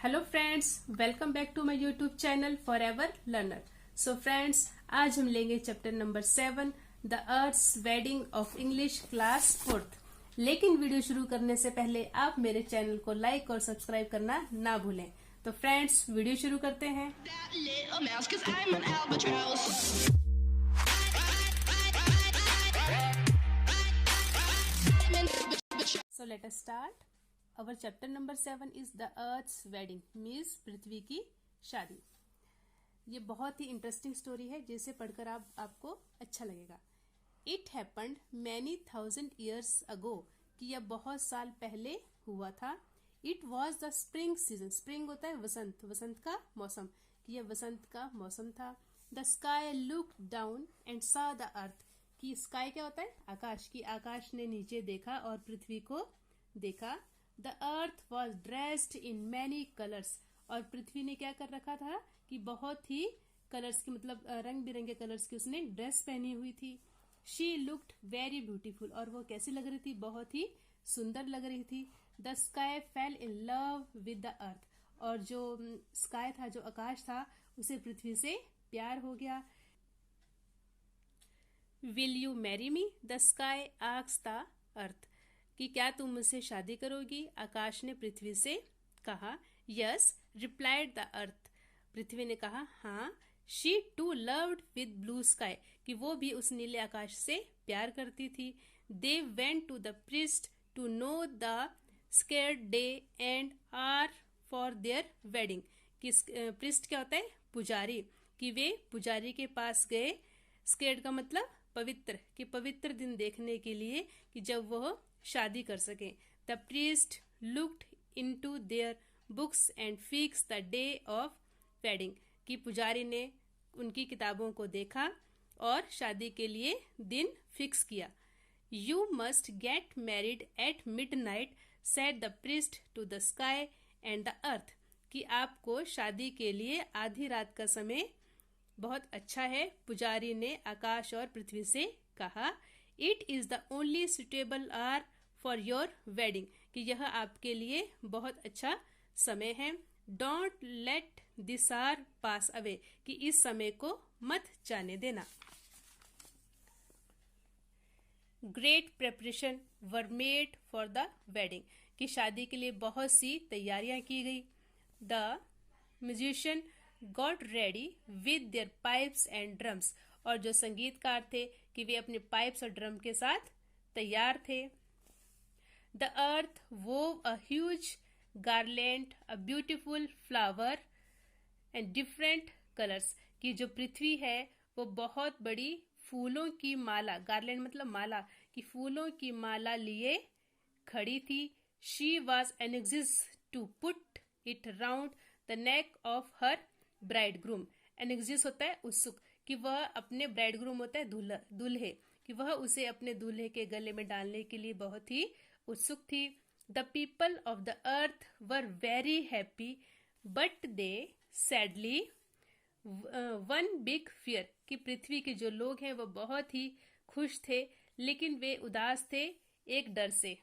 Hello friends, welcome back to my YouTube channel for ever learner. So friends, आज हम लेंगे chapter number 7 the earth's wedding of English class 4th। लेकिन video शुरू करने से पहले आप मेरे चैनल को लाइक और सब्सक्राइब करना ना भूलें। तो फ्रेंड्स, वीडियो शुरू करते हैं। So let us start. Our chapter number 7 is the Earth's wedding, means पृथ्वी की शादी। ये बहुत ही इंटरेस्टिंग स्टोरी है जिसे पढ़कर आपको अच्छा लगेगा। It happened many thousand years ago, कि यह बहुत साल पहले हुआ था। It was the spring season. Spring होता है वसंत, वसंत का मौसम, कि यह वसंत का मौसम था। The sky looked down and saw the earth. कि स्काई क्या होता है? आकाश। की आकाश ने नीचे देखा और पृथ्वी को देखा। The earth was dressed in many colours. और पृथ्वी ने क्या कर रखा था कि बहुत ही कलर्स की, मतलब रंग बिरंगे कलर्स की उसने ड्रेस पहनी हुई थी। She looked very beautiful. और वो कैसी लग रही थी? बहुत ही सुंदर लग रही थी। The sky fail in love with the earth. और जो स्काई था, जो आकाश था, उसे पृथ्वी से प्यार हो गया। Will you marry me? The sky asked the earth. कि क्या तुम मुझसे शादी करोगी? आकाश ने पृथ्वी से कहा। Yes replied the earth. पृथ्वी ने कहा हाँ। She too loved with blue sky. कि वो भी उस नीले आकाश से प्यार करती थी। They went to the priest to know the sacred day and are for their wedding. कि प्रिस्ट क्या होता है? पुजारी। कि वे पुजारी के पास गए। स्केर्ड का मतलब पवित्र, कि पवित्र दिन देखने के लिए, कि जब वह शादी कर सके। The priest looked into their books and fix the day of wedding. कि पुजारी ने उनकी किताबों को देखा और शादी के लिए दिन फिक्स किया। You must get married at midnight said the priest to the sky and the earth. कि आपको शादी के लिए आधी रात का समय बहुत अच्छा है, पुजारी ने आकाश और पृथ्वी से कहा। It is the only suitable hour for your wedding. कि यह आपके लिए बहुत अच्छा समय है। Don't let this hour pass away. कि इस समय को मत जाने देना। Great preparation were made for the wedding. कि शादी के लिए बहुत सी तैयारियां की गई। The musician got ready with their pipes and drums. और जो संगीतकार थे, कि वे अपने पाइप्स और ड्रम के साथ तैयार थे। The earth वोव a huge garland a beautiful flower and different colours. की जो पृथ्वी है वो बहुत बड़ी फूलों की माला, गार्लैंड मतलब माला, कि फूलों की माला लिए खड़ी थी। She was anxious to put it round the neck of her bridegroom. Anxious होता है उत्सुक, कि वह अपने ब्राइड ग्रूम होता है दूल्हे, कि वह उसे अपने दूल्हे के गले में डालने के लिए बहुत ही उत्सुक थी। The people of the earth were very happy but they sadly one big fear. कि पृथ्वी के जो लोग हैं वो बहुत ही खुश थे, लेकिन वे उदास थे एक डर से।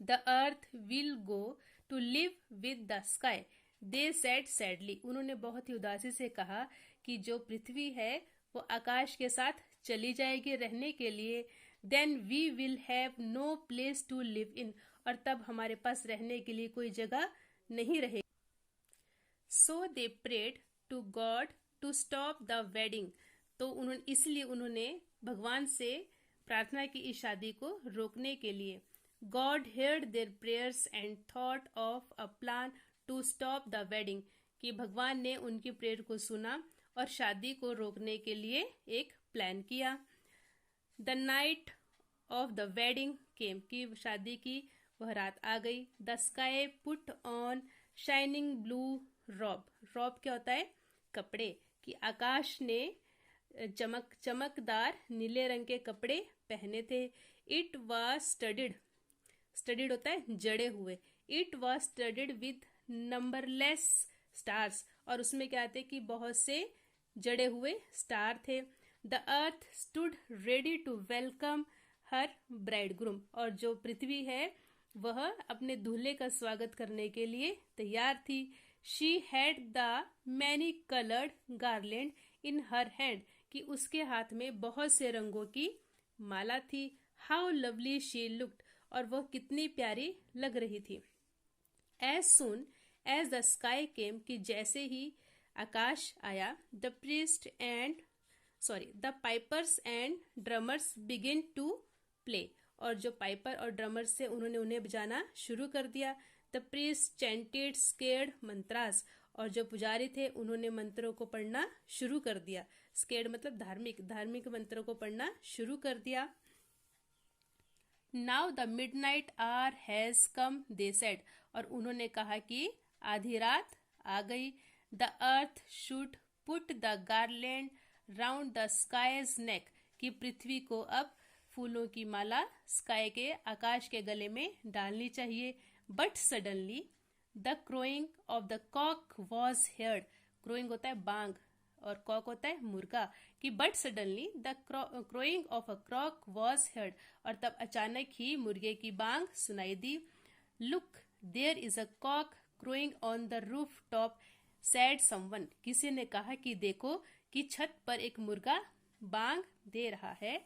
The earth will go to live with the sky they said sadly. उन्होंने बहुत ही उदासी से कहा कि जो पृथ्वी है वो आकाश के साथ चली जाएगी रहने के लिए। Then we will have no place to live in. और तब हमारे पास रहने के लिए कोई जगह नहीं रहेगी। So they prayed to God to stop the wedding. तो इसलिए उन्होंने भगवान से प्रार्थना की इस शादी को रोकने के लिए। God heard their prayers and thought of a plan to stop the wedding. कि भगवान ने उनकी प्रेयर को सुना और शादी को रोकने के लिए एक प्लान किया। The night of the wedding came. की शादी की वह रात आ गई। The sky put on shining blue robe. Robe क्या होता है? कपड़े। कि आकाश ने चमकदार नीले रंग के कपड़े पहने थे। It was studied. स्टडीड होता है जड़े हुए। It was studied with numberless stars. और उसमें क्या थे? कि बहुत से जड़े हुए स्टार थे। The earth stood ready to welcome her bridegroom. और जो पृथ्वी है वह अपने दूल्हे का स्वागत करने के लिए तैयार थी। She had the many coloured garland in her hand, कि उसके हाथ में बहुत से रंगों की माला थी। हाउ लवली शी लुक्ड, और वह कितनी प्यारी लग रही थी। As soon as the sky came, कि जैसे ही आकाश आया, the pipers and drummers begin to play, और जो पाइपर और ड्रमर्स से उन्होंने उन्हें बजाना शुरू कर दिया। The priest chanted scared mantras, और जो पुजारी थे उन्होंने मंत्रों को पढ़ना शुरू कर दिया। स्केर्ड मतलब धार्मिक मंत्रों को पढ़ना शुरू कर दिया। Now the midnight hour has come, they said, और उन्होंने कहा कि आधी रात आ गई। The earth should put the garland round the sky's neck, कि पृथ्वी को अब फूलों की माला स्काई के आकाश के गले में डालनी चाहिए। But suddenly the crowing of the cock was heard, crowing होता है बांग और कॉक होता है मुर्गा, कि but suddenly the crowing of a cock was heard, और तब अचानक ही मुर्गे की बांग सुनाई दी। Look there is a cock crowing on the rooftop, said someone, किसी ने कहा कि देखो कि छत पर एक मुर्गा बांग दे रहा है।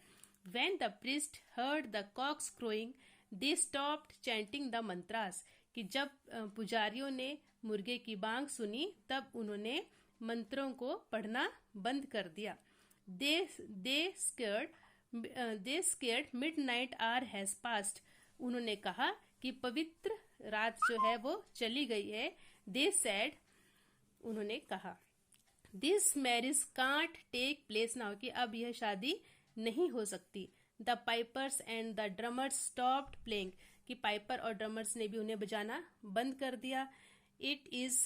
When the priest heard the cocks crowing, they stopped chanting the mantras, कि जब पुजारियों ने मुर्गे की बांग सुनी तब उन्होंने मंत्रों को पढ़ना बंद कर दिया। They scared midnight hour has passed, उन्होंने कहा कि पवित्र रात जो है वो चली गई है। They said, उन्होंने कहा, This marriage can't take place now, कि अब यह शादी नहीं हो सकती। The pipers and the drummers stopped playing, कि पाइपर और ड्रमर्स ने भी उन्हें बजाना बंद कर दिया। It is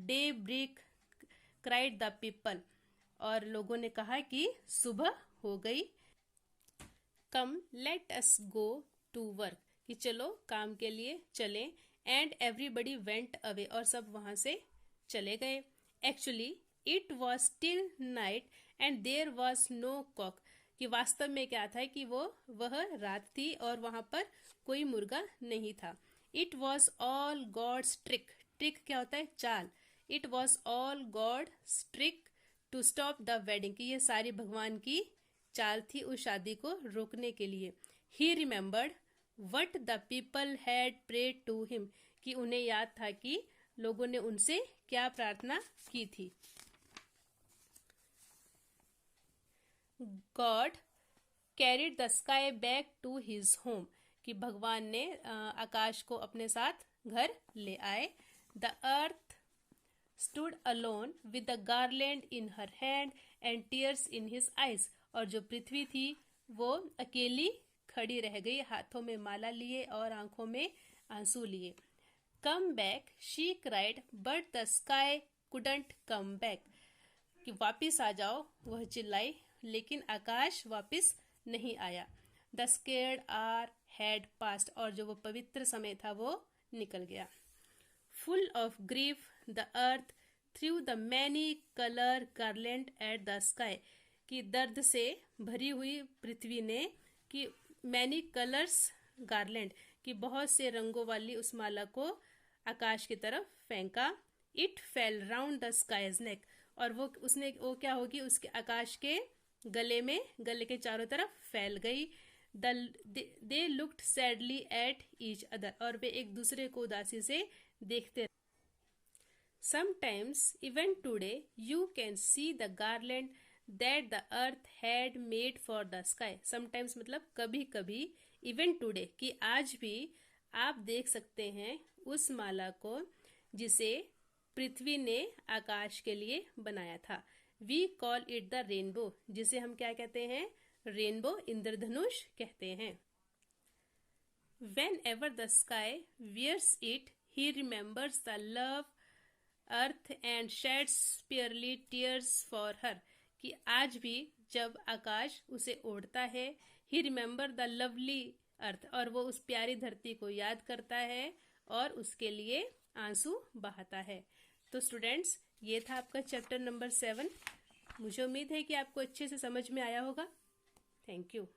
daybreak cried the people, और लोगों ने कहा कि सुबह हो गई। Come let us go to work, कि चलो काम के लिए चलें। एंड एवरीबडी वेंट अवे, और सब वहां से चले गए। Actually it was still night and there was no cock, कि वास्तव में क्या था कि वह रात थी और वहां पर कोई मुर्गा नहीं था। It was all God's trick, trick क्या होता है चाल। It was all God's trick to stop the wedding, कि ये सारी भगवान की चाल थी उस शादी को रोकने के लिए। He remembered what the people had prayed to him, कि उन्हें याद था कि लोगों ने उनसे क्या प्रार्थना की थी। God carried the sky back to his home, कि भगवान ने आकाश को अपने साथ घर ले आए। The earth stood alone with the garland in her hand and tears in his eyes, और जो पृथ्वी थी वो अकेली खड़ी रह गई, हाथों में माला लिए और आंखों में आंसू लिए। Come back she cried but the sky couldn't come back, कि वापिस आ जाओ वह चिल्लाई, लेकिन आकाश वापिस नहीं आया। The sacred hour had passed, और जो वो पवित्र समय था वो निकल गया। Full of grief the earth threw the many colour garland at the sky, कि दर्द से भरी हुई पृथ्वी ने कि मैनी कलर्स गार्लैंड, कि बहुत से रंगों वाली उस माला को आकाश की तरफ फेंका। It fell round the sky's neck, और वो क्या होगी उसके आकाश के गले के चारों तरफ फैल गई। They looked sadly at each other, और वे एक दूसरे को उदासी से देखते रहे। Sometimes even today you can see the garland that the earth had made for the sky, sometimes मतलब कभी कभी, इवन टुडे कि आज भी आप देख सकते हैं उस माला को जिसे पृथ्वी ने आकाश के लिए बनाया था। We call it the rainbow, जिसे हम क्या कहते हैं, रेनबो, इंद्रधनुष कहते हैं। Whenever the sky wears it he remembers the love earth and sheds pearly tears for her, कि आज भी जब आकाश उसे ओढ़ता है, he remember the lovely earth, और वो उस प्यारी धरती को याद करता है और उसके लिए आंसू बहाता है। तो स्टूडेंट्स, ये था आपका चैप्टर नंबर 7। मुझे उम्मीद है कि आपको अच्छे से समझ में आया होगा। Thank you.